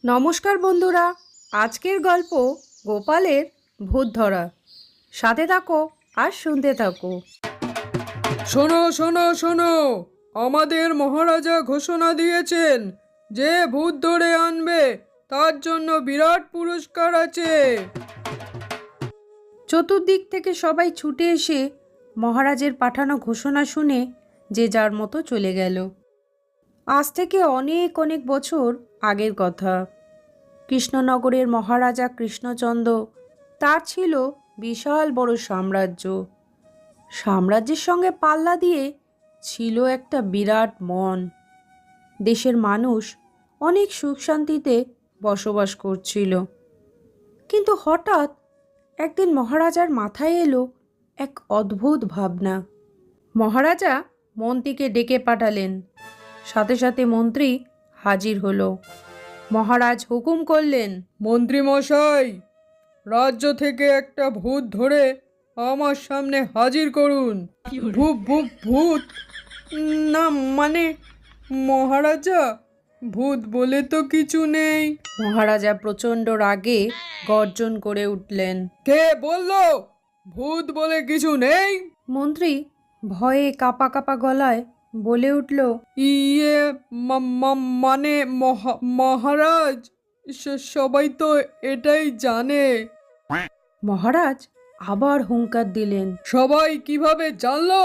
নমস্কার বন্ধুরা, আজকের গল্প গোপালের ভূত ধরা। সাথে থাকো আর শুনতে থাকো। শোনো শোনো শোনো, আমাদের মহারাজা ঘোষণা দিয়েছেন যে ভূত ধরে আনবে তার জন্য বিরাট পুরস্কার আছে। চতুর্দিক থেকে সবাই ছুটে এসে মহারাজের পাঠানো ঘোষণা শুনে যে যার মতো চলে গেল। আজ থেকে অনেক অনেক বছর আগের কথা। কৃষ্ণনগরের মহারাজা কৃষ্ণচন্দ্র, তার ছিল বিশাল বড় সাম্রাজ্য। সাম্রাজ্যের সঙ্গে পাল্লা দিয়ে ছিল একটা বিরাট মন। দেশের মানুষ অনেক সুখ শান্তিতে বসবাস করছিল। কিন্তু হঠাৎ একদিন মহারাজার মাথায় এলো এক অদ্ভুত ভাবনা। মহারাজা মন্ত্রীকে ডেকে পাঠালেন। সাথে সাথে মন্ত্রী হাজির হলো। মহারাজ হুকুম করলেন, মন্ত্রী মশাই, রাজ্য থেকে একটা ভূত ধরে আমার সামনে হাজির করুন। ভূত ভূত ভূত? না, মানে মহারাজা, ভূত বলে তো কিছু নেই। মহারাজা প্রচণ্ড রাগে গর্জন করে উঠলেন। কে বললো ভূত বলে কিছু নেই? মন্ত্রী ভয়ে কাঁপা কাঁপা গলায় বলে উঠল, ইয়ে মানে মহারাজ, সবাই তো এটাই জানে। মহারাজ আবার হুঙ্কার দিলেন। সবাই কিভাবে জানলো